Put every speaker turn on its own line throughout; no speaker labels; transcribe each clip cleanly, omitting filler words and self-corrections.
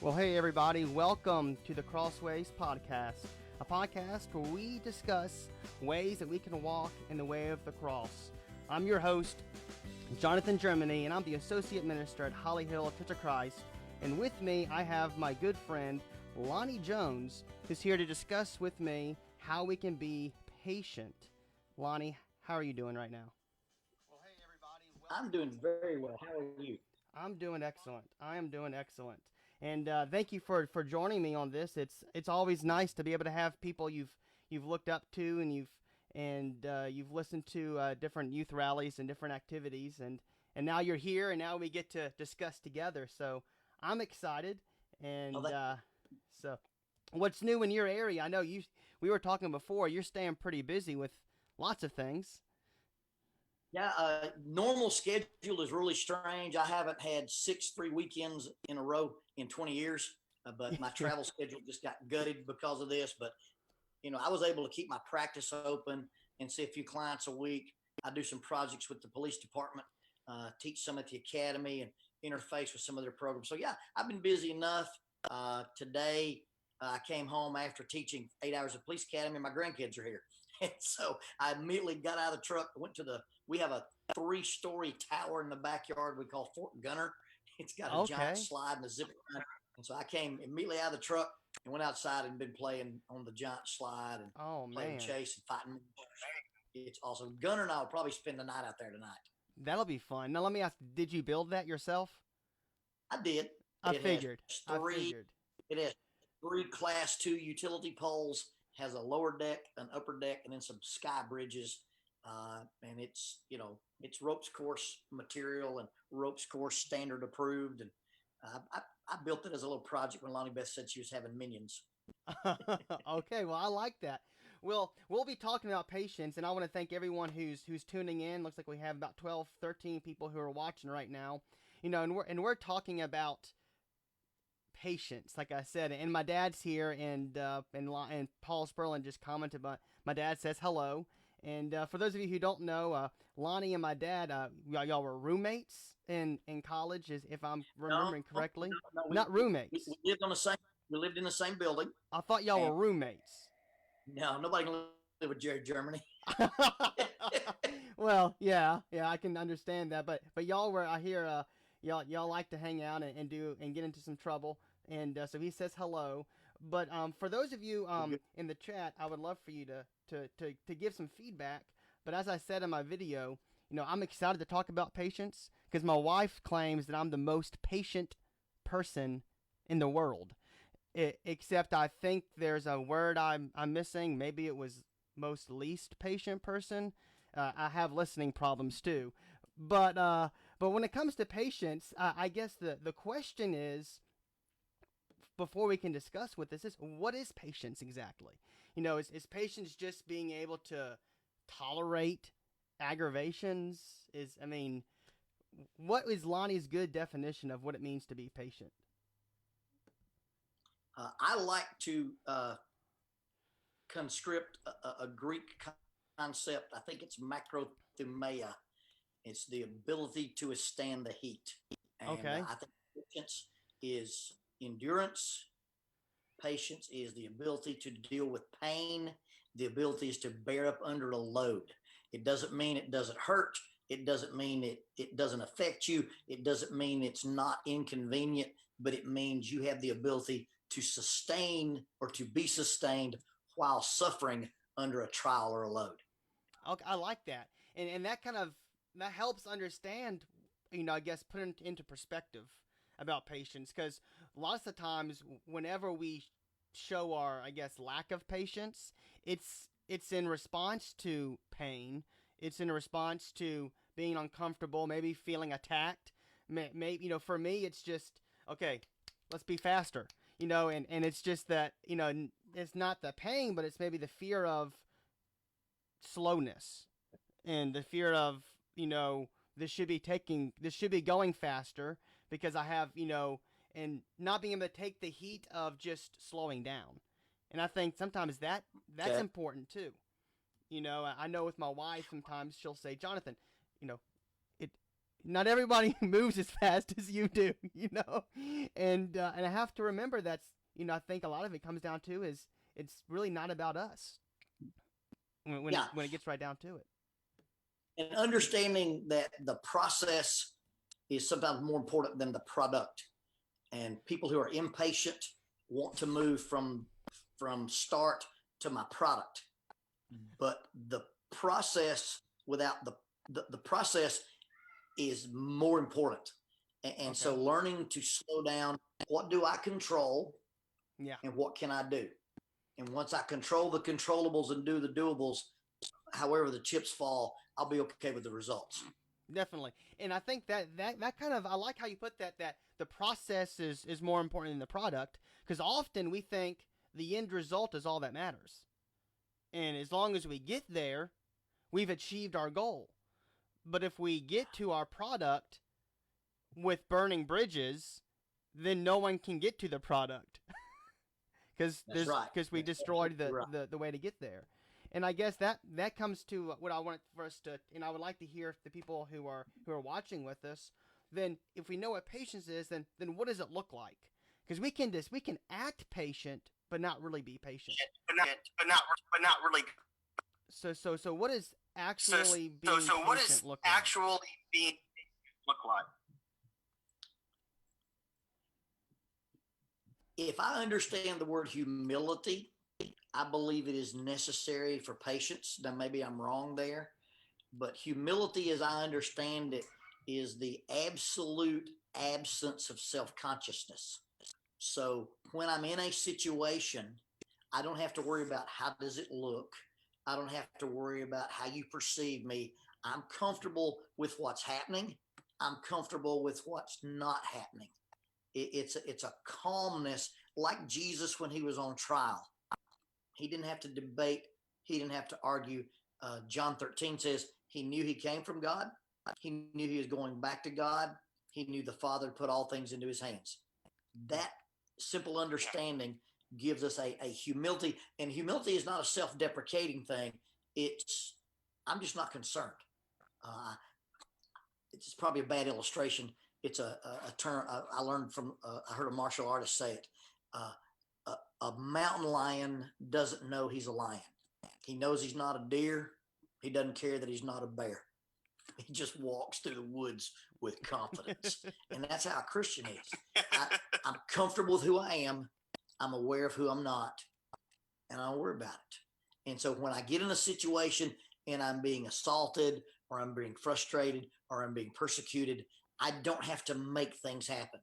Well, hey everybody, welcome to the Crossways podcast, a podcast where we discuss ways that we can walk in the way of the cross. I'm your host, Jonathan Germany, and I'm the Associate Minister at Holly Hill Church of Christ. And with me, I have my good friend, Lonnie Jones, who's here to discuss with me how we can be patient. Lonnie, how are you doing right now?
Well, hey everybody. I'm doing very well. How are you?
I'm doing excellent. I am doing excellent. And thank you for joining me on this. It's always nice to be able to have people you've looked up to and you've listened to different youth rallies and different activities and now you're here and now we get to discuss together. So I'm excited. And so what's new in your area? I know we were talking before. You're staying pretty busy with lots of things.
Yeah, normal schedule is really strange. I haven't had 6 free weekends in a row in 20 years, but my travel schedule just got gutted because of this. But, I was able to keep my practice open and see a few clients a week. I do some projects with the police department, teach some at the academy and interface with some of their programs. So, yeah, I've been busy enough. Today, I came home after teaching 8 hours at police academy and my grandkids are here. And so I immediately got out of the truck, went to we have a 3-story tower in the backyard we call Fort Gunner. It's got a giant slide and a zip line. And so I came immediately out of the truck and went outside and been playing on the giant slide and playing chase and fighting. It's awesome. Gunner and I will probably spend the night out there tonight.
That'll be fun. Now let me ask, did you build that yourself?
I did.
I figured.
It has 3 Class 2 utility poles, has a lower deck, an upper deck, and then some sky bridges. And it's ropes course material and ropes course standard approved. And I built it as a little project when Lonnie Beth said she was having minions.
Okay, well, I like that. We'll be talking about patience, and I want to thank everyone who's tuning in. Looks like we have about 12, 13 people who are watching right now. And we're talking about patience, like I said. And my dad's here, and Paul Sperlin just commented, but my dad says hello. And for those of you who don't know, Lonnie and my dad, y'all were roommates in college, if I'm remembering correctly.
No,
Not roommates.
We lived in the same building.
I thought y'all were roommates.
No, nobody can live with Jerry Germany.
Well, yeah, I can understand that. But y'all were, I hear, y'all like to hang out and get into some trouble. And so he says hello. But for those of you in the chat, I would love for you to give some feedback. But as I said in my video, I'm excited to talk about patience because my wife claims that I'm the most patient person in the world. Except I think there's a word I'm missing. Maybe it was most least patient person. I have listening problems too. But when it comes to patience, I guess the question is, before we can discuss what this is, what is patience exactly? Is patience just being able to tolerate aggravations? What is Lonnie's good definition of what it means to be patient?
I like to conscript a Greek concept. I think it's macrothumia. It's the ability to withstand the heat. And I think patience is endurance. Patience is the ability to deal with pain. The ability is to bear up under a load. It doesn't mean it doesn't hurt. It doesn't mean it doesn't affect you. It doesn't mean it's not inconvenient, but it means you have the ability to sustain or to be sustained while suffering under a trial or a load.
Okay, I like that. And that that helps understand, I guess, put it into perspective about patience, because lots of times whenever we show our, I guess, lack of patience, it's in response to pain. It's in response to being uncomfortable, maybe feeling attacked. Maybe, for me, it's just, okay, let's be faster, and it's just that, it's not the pain, but it's maybe the fear of slowness and the fear of, this should be going faster because I have, and not being able to take the heat of just slowing down. And I think sometimes that's important too. I know with my wife, sometimes she'll say, Jonathan, not everybody moves as fast as you do, you know, and I have to remember that's, you know, I think a lot of it comes down to is it's really not about us
Yeah,
when it gets right down to it.
and understanding that the process is sometimes more important than the product. And people who are impatient want to move from start to my product, but the process without the process is more important. And
Okay.
so learning to slow down, what do I control
Yeah.
and what can I do? And once I control the controllables and do the doables, however the chips fall, I'll be okay with the results.
Definitely. And I think that kind of, I like how you put that the process is more important than the product, because often we think the end result is all that matters. And as long as we get there, we've achieved our goal. But if we get to our product with burning bridges, then no one can get to the product because
Right.
we destroyed
right.
the way to get there. And I guess that comes to what I want for us to, and I would like to hear the people who are watching with us. Then, if we know what patience is, then what does it look like? Because we can act patient, but not really be patient.
But not really.
So what does actually being
So what does
patient look like?
actually being look like?
If I understand the word humility, I believe it is necessary for patience. Now, maybe I'm wrong there, but humility, as I understand it, is the absolute absence of self-consciousness. So when I'm in a situation, I don't have to worry about how does it look. I don't have to worry about how you perceive me. I'm comfortable with what's happening. I'm comfortable with what's not happening. It's a calmness, like Jesus when he was on trial. He didn't have to debate. He didn't have to argue. John 13 says he knew he came from God. He knew he was going back to God. He knew the Father put all things into his hands. That simple understanding gives us a humility. And humility is not a self-deprecating thing. It's, I'm just not concerned. It's probably a bad illustration. It's a term I learned from, I heard a martial artist say it. A mountain lion doesn't know he's a lion. He knows he's not a deer. He doesn't care that he's not a bear. He just walks through the woods with confidence. And that's how a Christian is. I'm comfortable with who I am. I'm aware of who I'm not. And I don't worry about it. And so when I get in a situation and I'm being assaulted or I'm being frustrated or I'm being persecuted, I don't have to make things happen.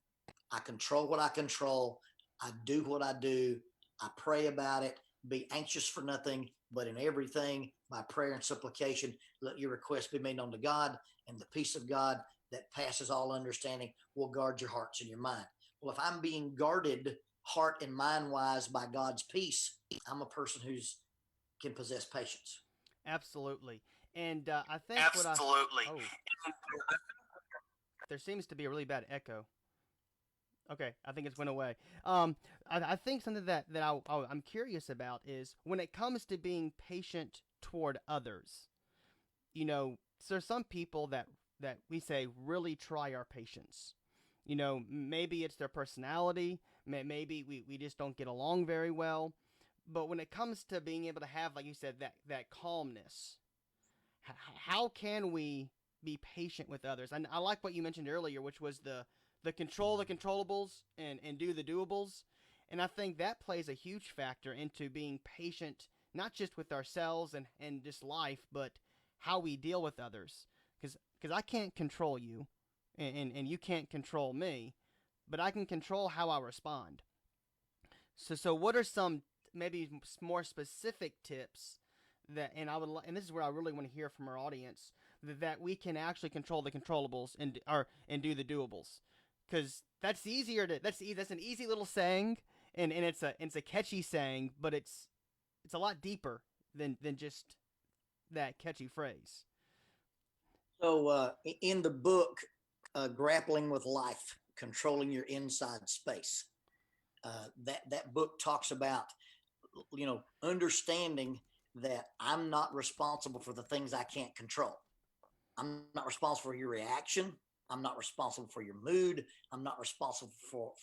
I control what I control. I do what I do. I pray about it. Be anxious for nothing, but in everything, by prayer and supplication, let your requests be made known to God, and the peace of God that passes all understanding will guard your hearts and your mind. Well, if I'm being guarded heart and mind wise by God's peace, I'm a person who's can possess patience.
Absolutely. And I think
Absolutely.
There seems to be a really bad echo. Okay, I think it's went away. I think something that I'm curious about is when it comes to being patient toward others. You know, so there's some people that we say really try our patience. You know, maybe it's their personality. Maybe we just don't get along very well. But when it comes to being able to have, like you said, that calmness, how can we be patient with others? And I like what you mentioned earlier, which was the control the controllables and do the doables. And I think that plays a huge factor into being patient, not just with ourselves and just life, but how we deal with others. Because I can't control you, and you can't control me, but I can control how I respond. So what are some maybe more specific tips that, and this is where I really want to hear from our audience, that we can actually control the controllables and do the doables, because that's easier to that's an easy little saying, and it's a catchy saying, but it's a lot deeper than just that catchy phrase.
So in the book, Grappling with Life, Controlling Your Inside Space, that book talks about, understanding that I'm not responsible for the things I can't control. I'm not responsible for your reaction. I'm not responsible for your mood. I'm not responsible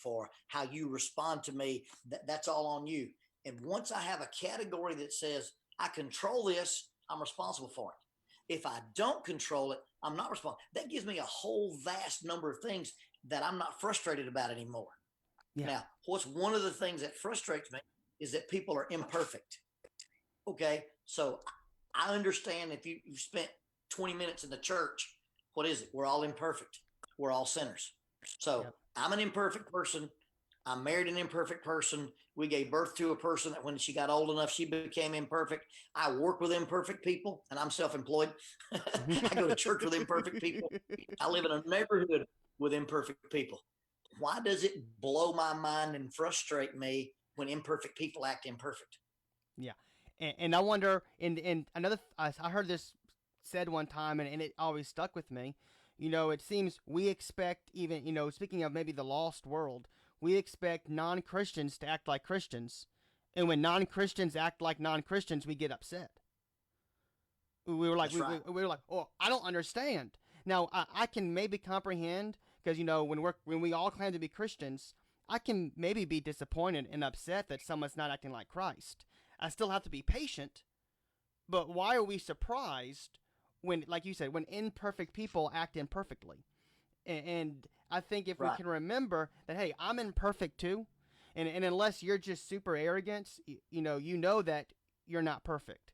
for how you respond to me. That's all on you. And once I have a category that says I control this, I'm responsible for it. If I don't control it, I'm not responsible. That gives me a whole vast number of things that I'm not frustrated about anymore.
Yeah.
Now, what's one of the things that frustrates me is that people are imperfect. Okay, so I understand if you've spent 20 minutes in the church, what is it? We're all imperfect. We're all sinners. So
Yep.
I'm an imperfect person. I married an imperfect person. We gave birth to a person that when she got old enough, she became imperfect. I work with imperfect people, and I'm self-employed. I go to church with imperfect people. I live in a neighborhood with imperfect people. Why does it blow my mind and frustrate me when imperfect people act imperfect?
Yeah, and I wonder. And another, I heard this said one time, and it always stuck with me. It seems we expect, even speaking of maybe the lost world, we expect non-Christians to act like Christians, and when non-Christians act like non-Christians, we get upset. We were like,
That's right.
we were like, oh, I don't understand. Now I can maybe comprehend because when we all claim to be Christians, I can maybe be disappointed and upset that someone's not acting like Christ. I still have to be patient, but why are we surprised when, like you said, when imperfect people act imperfectly? And I think if we
Right.
can remember that, hey, I'm imperfect too, and unless you're just super arrogant, you know that you're not perfect,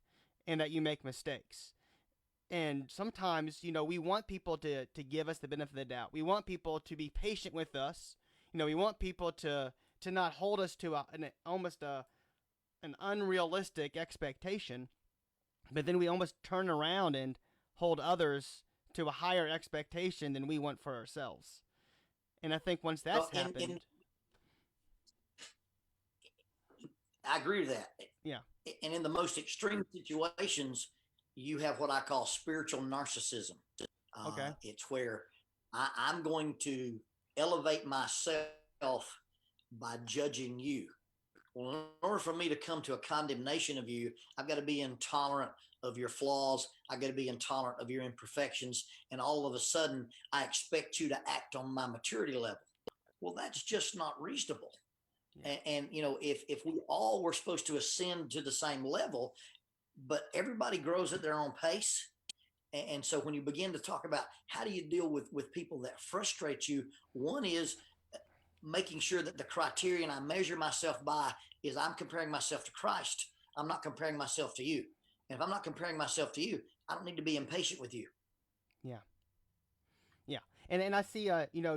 and that you make mistakes. And sometimes, we want people to give us the benefit of the doubt. We want people to be patient with us. We want people to not hold us to almost an unrealistic expectation, but then we almost turn around and hold others to a higher expectation than we want for ourselves. And I think once
Well,
that's happened,
I agree with that.
yeah,
And in the most extreme situations, you have what I call spiritual narcissism.
okay,
It's where I'm going to elevate myself by judging you. Well, in order for me to come to a condemnation of you, I've got to be intolerant of your flaws. I've got to be intolerant of your imperfections. And all of a sudden, I expect you to act on my maturity level. Well, that's just not reasonable.
yeah,
And if we all were supposed to ascend to the same level, but everybody grows at their own pace. And so when you begin to talk about how do you deal with people that frustrate you, one is making sure that the criterion I measure myself by is I'm comparing myself to Christ. I'm not comparing myself to you. And if I'm not comparing myself to you, I don't need to be impatient with you.
yeah. Yeah, and I see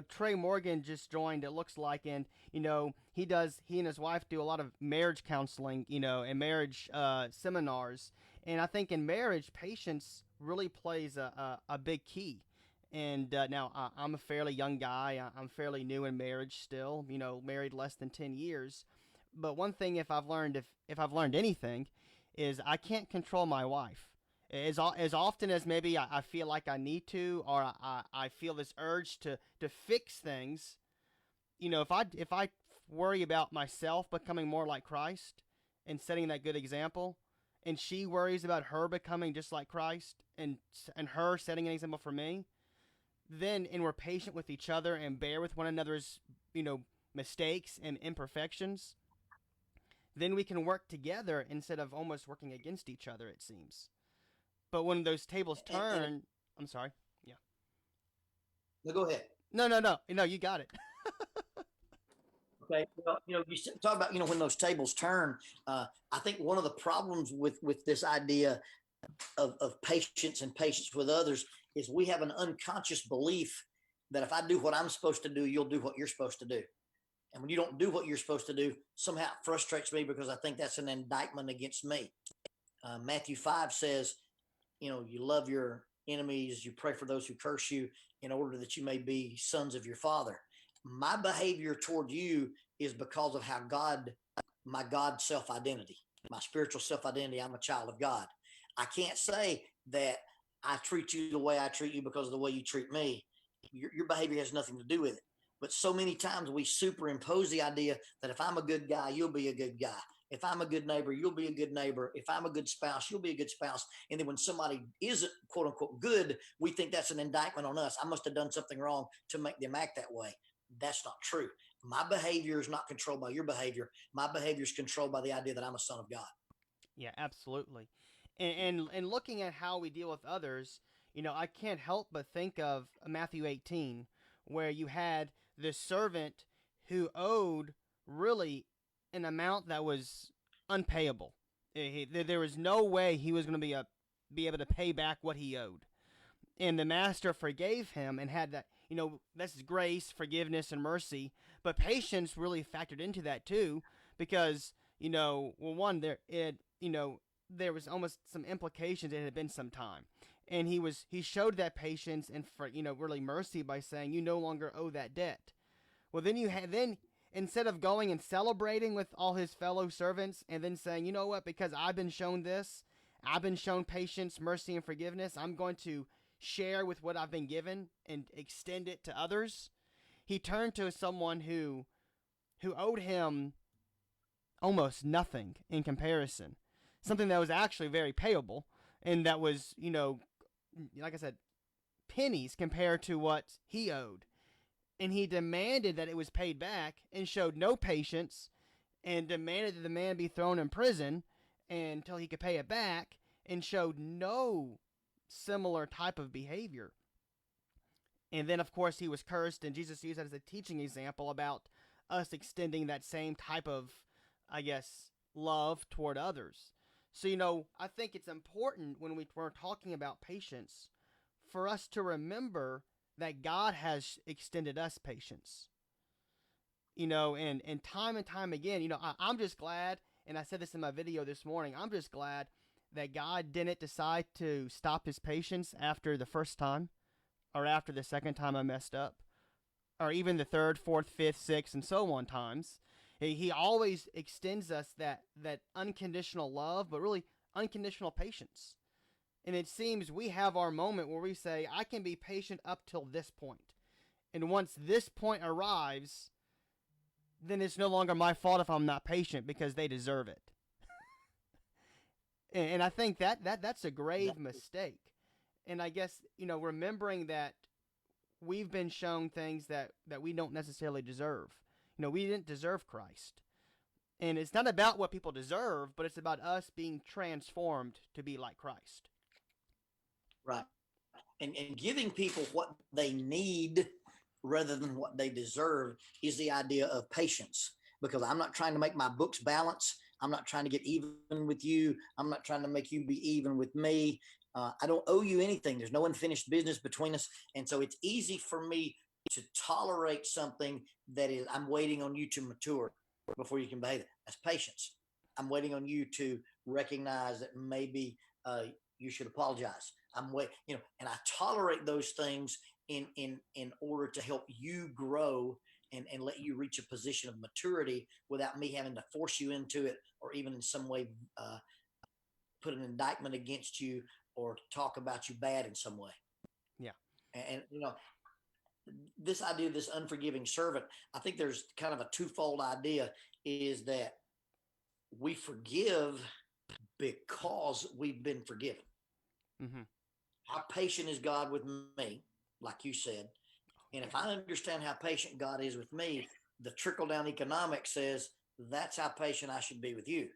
Trey Morgan just joined. It looks like, and he and his wife do a lot of marriage counseling, and marriage seminars. And I think in marriage, patience really plays a big key. And now I'm a fairly young guy. I'm fairly new in marriage still. Married less than 10 years. But one thing, if I've learned anything, is I can't control my wife as often as maybe I feel like I need to, or I feel this urge to fix things. If I worry about myself becoming more like Christ and setting that good example, and she worries about her becoming just like Christ and her setting an example for me, then and we're patient with each other and bear with one another's mistakes and imperfections, then we can work together instead of almost working against each other. It seems. But when those tables turn, I'm sorry. Yeah.
No, go ahead.
No. You got it.
Okay. Well, you talk about, when those tables turn, I think one of the problems with this idea of patience and patience with others is we have an unconscious belief that if I do what I'm supposed to do, you'll do what you're supposed to do. And when you don't do what you're supposed to do, somehow it frustrates me because I think that's an indictment against me. Matthew 5 says, you love your enemies, you pray for those who curse you in order that you may be sons of your father. My behavior toward you is because of my God self-identity, my spiritual self-identity. I'm a child of God. I can't say that I treat you the way I treat you because of the way you treat me. Your behavior has nothing to do with it. But so many times we superimpose the idea that if I'm a good guy, you'll be a good guy. If I'm a good neighbor, you'll be a good neighbor. If I'm a good spouse, you'll be a good spouse. And then when somebody isn't quote unquote good, we think that's an indictment on us. I must have done something wrong to make them act that way. That's not true. My behavior is not controlled by your behavior. My behavior is controlled by the idea that I'm a son of God.
Yeah, absolutely. And looking at how we deal with others, I can't help but think of Matthew 18, where you had this servant who owed really an amount that was unpayable. There was no way he was going to be able to pay back what he owed. And the master forgave him and had that, that's grace, forgiveness, and mercy. But patience really factored into that too, because, well, one, there was almost some implications. It had been some time. And he showed that patience and, for, really mercy by saying, you no longer owe that debt. Well, then instead of going and celebrating with all his fellow servants and then saying, you know what, because I've been shown this, I've been shown patience, mercy, and forgiveness, I'm going to share with what I've been given and extend it to others. He turned to someone who owed him almost nothing in comparison, something that was actually very payable, and that was, like I said, pennies compared to what he owed. And he demanded that it was paid back and showed no patience and demanded that the man be thrown in prison until he could pay it back, and showed no similar type of behavior. And then, of course, he was cursed, and Jesus used that as a teaching example about us extending that same type of, I guess, love toward others. So, I think it's important when we're talking about patience for us to remember that God has extended us patience. And time again, I'm just glad, and I said this in my video this morning, I'm just glad that God didn't decide to stop his patience after the first time, or after the second time I messed up, or even the third, fourth, fifth, sixth, and so on times. He always extends us that unconditional love, but really unconditional patience. And it seems we have our moment where we say, I can be patient up till this point. And once this point arrives, then it's no longer my fault if I'm not patient, because they deserve it. And I think that's a grave mistake. And I guess, remembering that we've been shown things that we don't necessarily deserve. We didn't deserve Christ. And it's not about what people deserve, but it's about us being transformed to be like Christ.
Right. And giving people what they need rather than what they deserve is the idea of patience, because I'm not trying to make my books balance. I'm not trying to get even with you. I'm not trying to make you be even with me. I don't owe you anything. There's no unfinished business between us. And so it's easy for me to tolerate something that is, I'm waiting on you to mature before you can behave. That's patience. I'm waiting on you to recognize that maybe you should apologize. And I tolerate those things in order to help you grow and let you reach a position of maturity without me having to force you into it, or even in some way put an indictment against you or talk about you bad in some way.
Yeah.
And this idea of this unforgiving servant, I think there's kind of a twofold idea, is that we forgive because we've been forgiven.
Mm-hmm.
How patient is God with me, like you said? And if I understand how patient God is with me, the trickle-down economics says that's how patient I should be with you.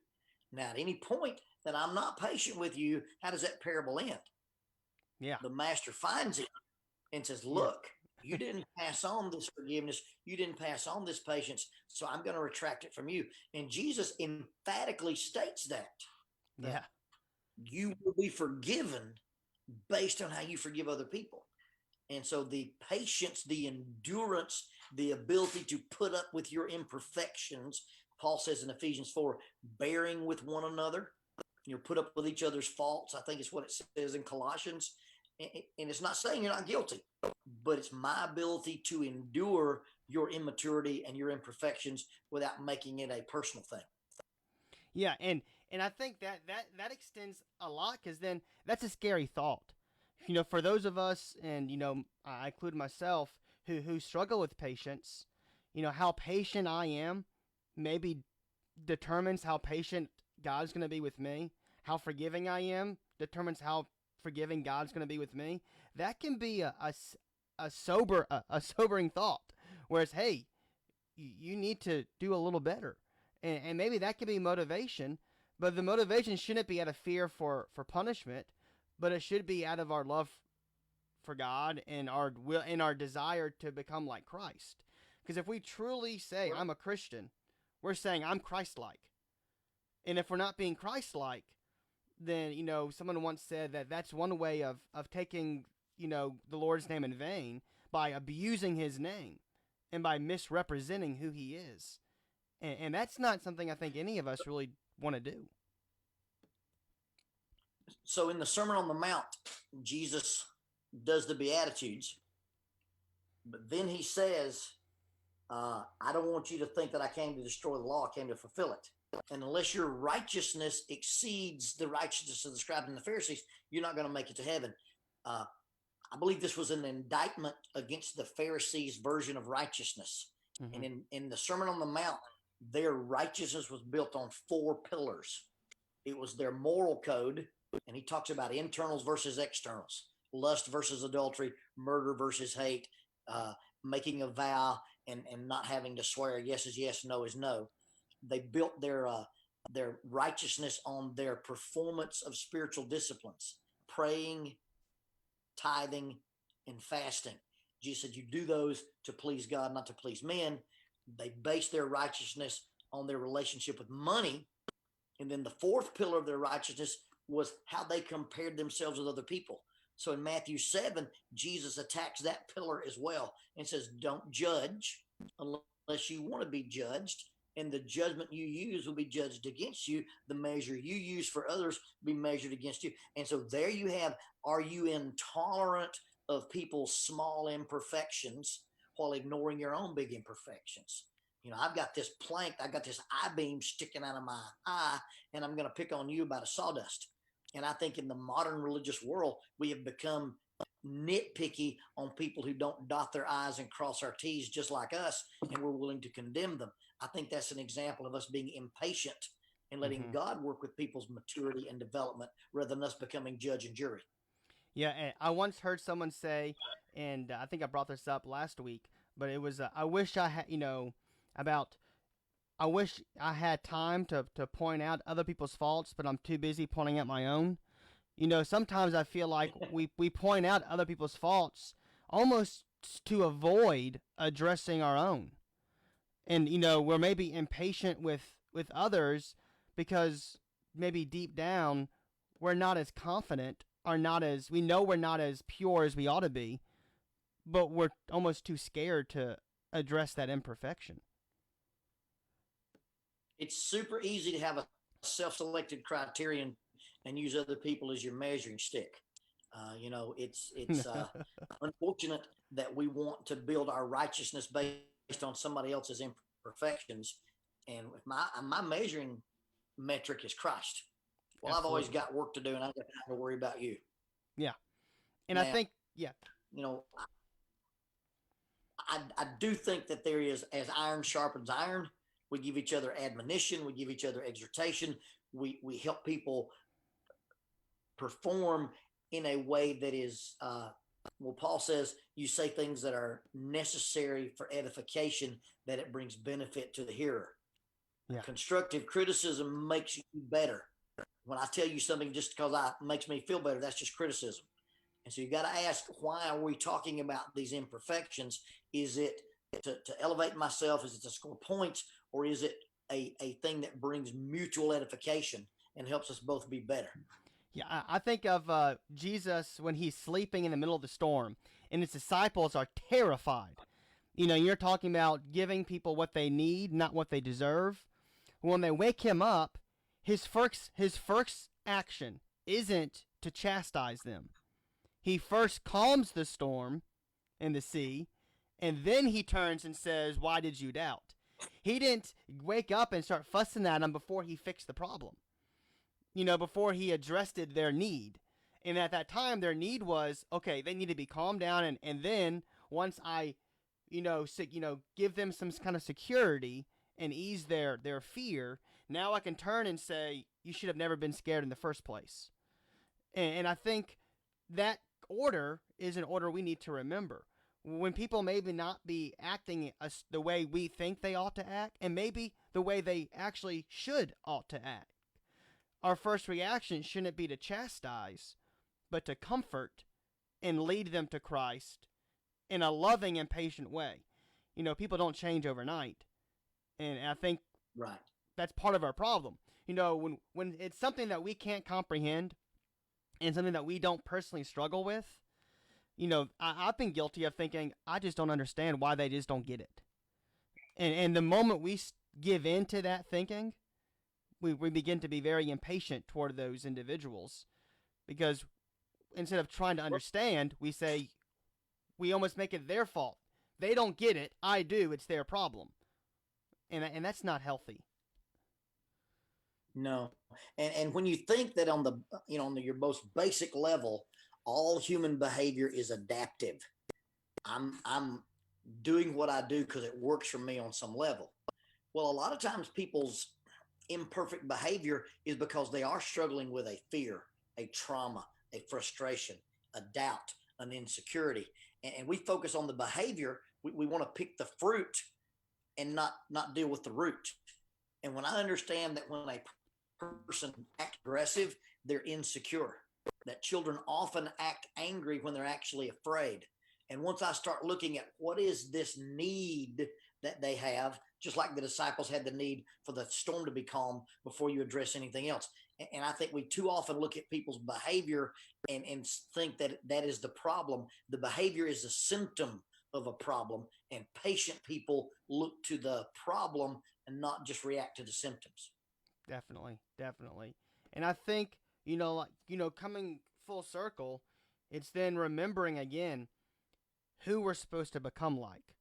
Now, at any point that I'm not patient with you, how does that parable end?
Yeah.
The master finds it and says, look, you didn't pass on this forgiveness. You didn't pass on this patience. So I'm going to retract it from you. And Jesus emphatically states that you will be forgiven based on how you forgive other people. And so the patience, the endurance, the ability to put up with your imperfections, Paul says in Ephesians 4, bearing with one another, put up with each other's faults. I think it's what it says in Colossians. And it's not saying you're not guilty, but it's my ability to endure your immaturity and your imperfections without making it a personal thing.
Yeah, and I think that extends a lot, because then that's a scary thought. For those of us, and I include myself, who struggle with patience, how patient I am maybe determines how patient God's going to be with me. How forgiving I am determines how forgiving God's going to be with me. That can be a sobering thought. Whereas, hey, you need to do a little better, and maybe that could be motivation. But the motivation shouldn't be out of fear for punishment, but it should be out of our love for God and our will and our desire to become like Christ. Because if we truly say I'm a Christian, we're saying I'm Christ-like. And if we're not being Christ-like, then someone once said that that's one way of taking the Lord's name in vain, by abusing His name and by misrepresenting who He is. And that's not something I think any of us really want to do.
So in the Sermon on the Mount, Jesus does the Beatitudes, but then He says, I don't want you to think that I came to destroy the law. I came to fulfill it. And unless your righteousness exceeds the righteousness of the scribes and the Pharisees, you're not going to make it to heaven. I believe this was an indictment against the Pharisees' version of righteousness. Mm-hmm. And in the Sermon on the Mount, their righteousness was built on 4 pillars. It was their moral code, and He talks about internals versus externals, lust versus adultery, murder versus hate, making a vow and not having to swear yes is yes, no is no. They built their righteousness on their performance of spiritual disciplines, praying, tithing, and fasting. Jesus said, you do those to please God, not to please men. They based their righteousness on their relationship with money. And then the 4th pillar of their righteousness was how they compared themselves with other people. So in Matthew 7, Jesus attacks that pillar as well and says, don't judge unless you want to be judged. And the judgment you use will be judged against you. The measure you use for others will be measured against you. And so there you have, are you intolerant of people's small imperfections while ignoring your own big imperfections? I've got this plank, I got this I-beam sticking out of my eye, and I'm going to pick on you about a sawdust. And I think in the modern religious world, we have become nitpicky on people who don't dot their I's and cross our T's just like us, and we're willing to condemn them. I think that's an example of us being impatient and letting mm-hmm. God work with people's maturity and development rather than us becoming judge and jury.
Yeah, and I once heard someone say, and I think I brought this up last week, but it was, I wish I had, I wish I had time to point out other people's faults, but I'm too busy pointing out my own. Sometimes I feel like we point out other people's faults almost to avoid addressing our own. And, we're maybe impatient with others because maybe deep down we're not as confident or we know we're not as pure as we ought to be, but we're almost too scared to address that imperfection.
It's super easy to have a self-selected criterion and use other people as your measuring stick. It's unfortunate that we want to build our righteousness based on somebody else's imperfections. And if my measuring metric is Christ. Well, Absolutely. I've always got work to do, and I don't have to worry about you.
Yeah. And now, I think, yeah.
I do think that there is, as iron sharpens iron, we give each other admonition, we give each other exhortation, we help people perform in a way that is, Paul says, you say things that are necessary for edification, that it brings benefit to the hearer. Yeah. Constructive criticism makes you better. When I tell you something just because it makes me feel better, that's just criticism. And so you got to ask, why are we talking about these imperfections? Is it to elevate myself? Is it to score points? Or is it a thing that brings mutual edification and helps us both be better?
Yeah, I think of Jesus when he's sleeping in the middle of the storm and his disciples are terrified. You're talking about giving people what they need, not what they deserve. When they wake him up, his first action isn't to chastise them. He first calms the storm in the sea, and then he turns and says, "Why did you doubt?" He didn't wake up and start fussing at them before he fixed the problem. Before he addressed their need. And at that time, their need was, okay, they need to be calmed down, and then once I give them some kind of security and ease their fear. Now I can turn and say, you should have never been scared in the first place. And I think that order is an order we need to remember. When people maybe not be acting the way we think they ought to act, and maybe the way they actually ought to act, our first reaction shouldn't be to chastise, but to comfort and lead them to Christ in a loving and patient way. People don't change overnight. And I think
Right.
that's part of our problem. When it's something that we can't comprehend and something that we don't personally struggle with, I've been guilty of thinking, I just don't understand why they just don't get it. And the moment we give in to that thinking, we begin to be very impatient toward those individuals, because instead of trying to understand, we almost make it their fault. They don't get it. I do. It's their problem. And that's not healthy.
No. And when you think that on your most basic level, all human behavior is adaptive. I'm doing what I do because it works for me on some level. Well, a lot of times people's imperfect behavior is because they are struggling with a fear, a trauma, a frustration, a doubt, an insecurity. And we focus on the behavior. We want to pick the fruit and not deal with the root. And when I understand that when a person acts aggressive, they're insecure, that children often act angry when they're actually afraid. And once I start looking at what is this need that they have, just like the disciples had the need for the storm to be calm before you address anything else. And I think we too often look at people's behavior and think that that is the problem. The behavior is a symptom of a problem, and patient people look to the problem and not just react to the symptoms.
Definitely. And I think, coming full circle, it's then remembering again who we're supposed to become like.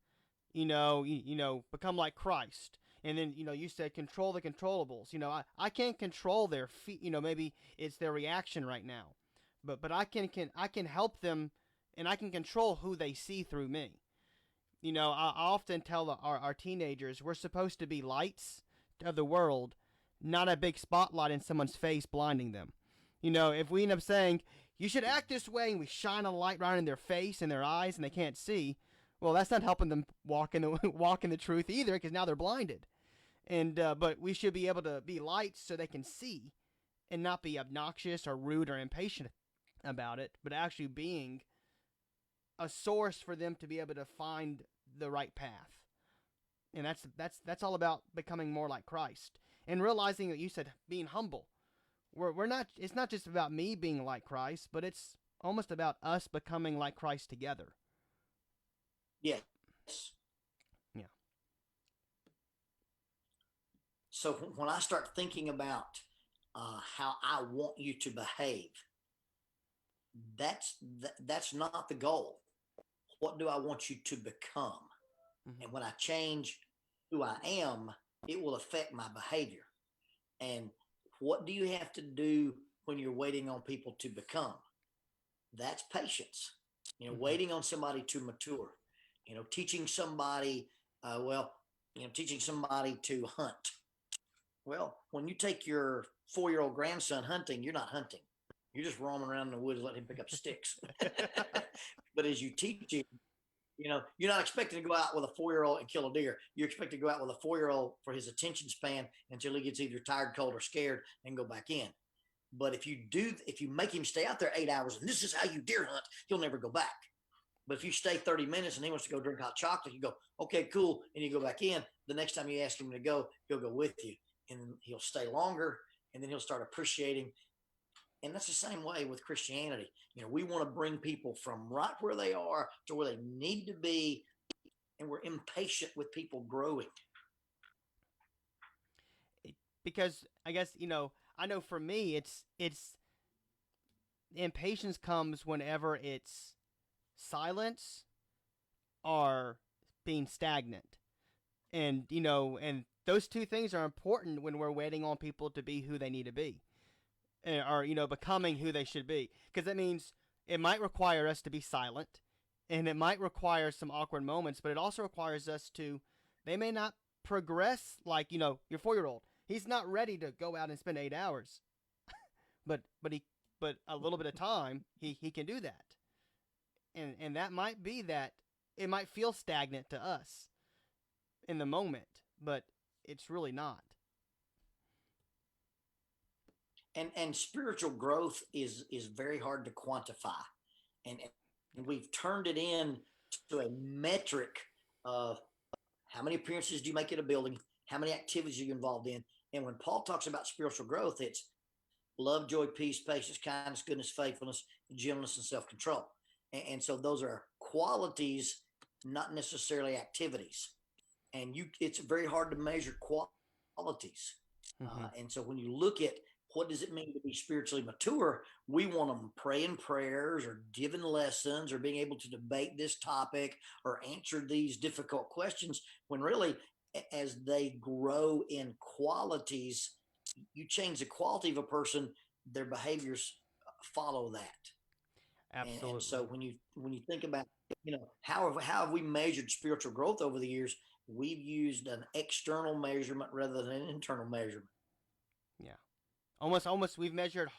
Become like Christ. And then, you said control the controllables. I can't control their feet. Maybe it's their reaction right now, but I can help them, and I can control who they see through me. I often tell our teenagers we're supposed to be lights of the world, not a big spotlight in someone's face blinding them. If we end up saying, you should act this way, and we shine a light right in their face and their eyes and they can't see, well, that's not helping them walk in the truth either, because now they're blinded. And but we should be able to be lights so they can see and not be obnoxious or rude or impatient about it, but actually being a source for them to be able to find the right path. And that's all about becoming more like Christ and realizing that you said being humble. We're not. It's not just about me being like Christ, but it's almost about us becoming like Christ together.
Yes.
Yeah.
So when I start thinking about how I want you to behave, that's not the goal. What do I want you to become? Mm-hmm. And when I change who I am, it will affect my behavior. And what do you have to do when you're waiting on people to become? That's patience. Mm-hmm. Waiting on somebody to mature. Teaching somebody, teaching somebody to hunt. Well, when you take your 4-year-old grandson hunting, you're not hunting. You're just roaming around in the woods, letting him pick up sticks. But as you teach him, you're not expecting to go out with a 4-year-old and kill a deer. You expect to go out with a 4-year-old for his attention span until he gets either tired, cold, or scared and go back in. But if you make him stay out there 8 hours and this is how you deer hunt, he'll never go back. But if you stay 30 minutes and he wants to go drink hot chocolate, you go, okay, cool. And you go back in. The next time you ask him to go, he'll go with you and he'll stay longer, and then he'll start appreciating. And that's the same way with Christianity. We want to bring people from right where they are to where they need to be, and we're impatient with people growing.
Because I guess, I know for me, it's impatience comes whenever it's silence or being stagnant. And, and those two things are important when we're waiting on people to be who they need to be. Or, becoming who they should be. Because that means it might require us to be silent. and it might require some awkward moments, but it also requires us to. They may not progress like your 4-year-old. He's not ready to go out and spend 8 hours, but a little bit of time he can do that, and that might be that it might feel stagnant to us in the moment, but it's really not.
And spiritual growth is very hard to quantify, and we've turned it in to a metric of how many appearances do you make at a building, how many activities are you involved in. And when Paul talks about spiritual growth, it's love, joy, peace, patience, kindness, goodness, faithfulness, gentleness, and self-control. And so those are qualities, not necessarily activities. And it's very hard to measure qualities.
Mm-hmm.
And so when you look at what does it mean to be spiritually mature, we want them praying prayers or giving lessons or being able to debate this topic or answer these difficult questions, when really, as they grow in qualities, you change the quality of a person, their behaviors follow that.
Absolutely.
And so when you think about, how have we measured spiritual growth over the years, we've used an external measurement rather than an internal measurement.
Yeah. Almost we've measured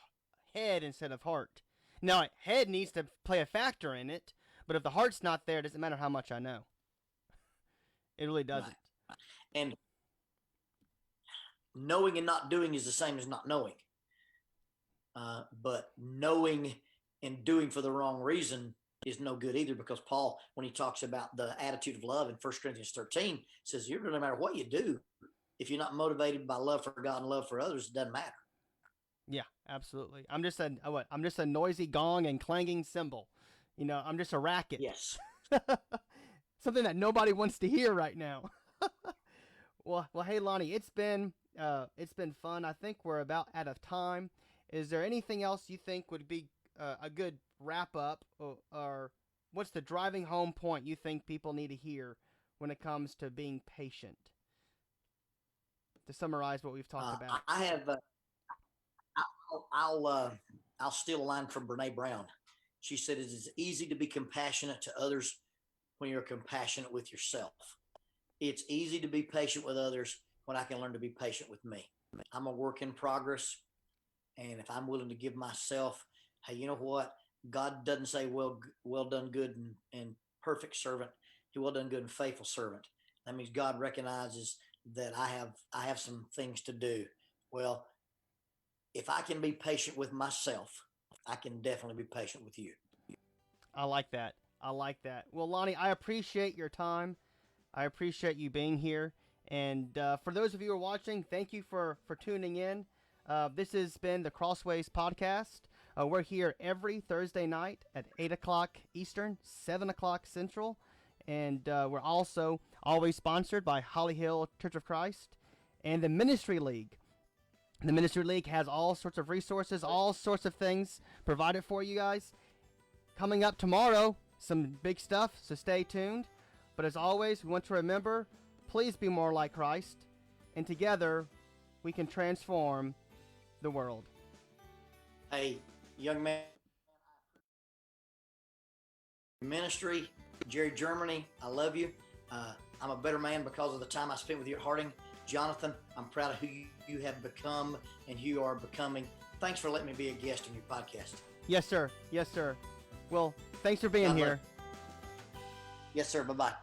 head instead of heart. Now, head needs to play a factor in it, but if the heart's not there, it doesn't matter how much I know. It really doesn't.
Right. And knowing and not doing is the same as not knowing. But knowing and doing for the wrong reason is no good either, because Paul, when he talks about the attitude of love in 1 Corinthians 13, says, no matter what you do, if you're not motivated by love for God and love for others, it doesn't matter.
Yeah, absolutely. I'm just a noisy gong and clanging cymbal. I'm just a racket.
Yes.
Something that nobody wants to hear right now. Well, hey Lonnie, it's been fun. I think we're about out of time. Is there anything else you think would be a good wrap up, or what's the driving home point you think people need to hear when it comes to being patient? To summarize what we've talked about.
I have. I'll steal a line from Brene Brown. She said, "It is easy to be compassionate to others when you're compassionate with yourself. It's easy to be patient with others when I can learn to be patient with me. I'm a work in progress, and if I'm willing to give myself, hey, you know what? God doesn't say, well done, good and perfect servant. He well done, good and faithful servant. That means God recognizes that I have some things to do. Well, if I can be patient with myself, I can definitely be patient with you."
I like that. Well, Lonnie, I appreciate your time. I appreciate you being here. And for those of you who are watching, thank you for tuning in. This has been the Crossways podcast. We're here every Thursday night at 8 o'clock Eastern, 7 o'clock Central. And we're also always sponsored by Holly Hill Church of Christ and the Ministry League. The Ministry League has all sorts of resources, all sorts of things provided for you guys. Coming up tomorrow, some big stuff, so stay tuned. But as always, we want to remember, please be more like Christ, and together we can transform the world.
Hey, young man, ministry, Jerry Germany, I love you. I'm a better man because of the time I spent with you at Harding. Jonathan, I'm proud of who you have become and who you are becoming. Thanks for letting me be a guest on your podcast.
Yes, sir. Well, thanks for being here.
Yes, sir. Bye-bye.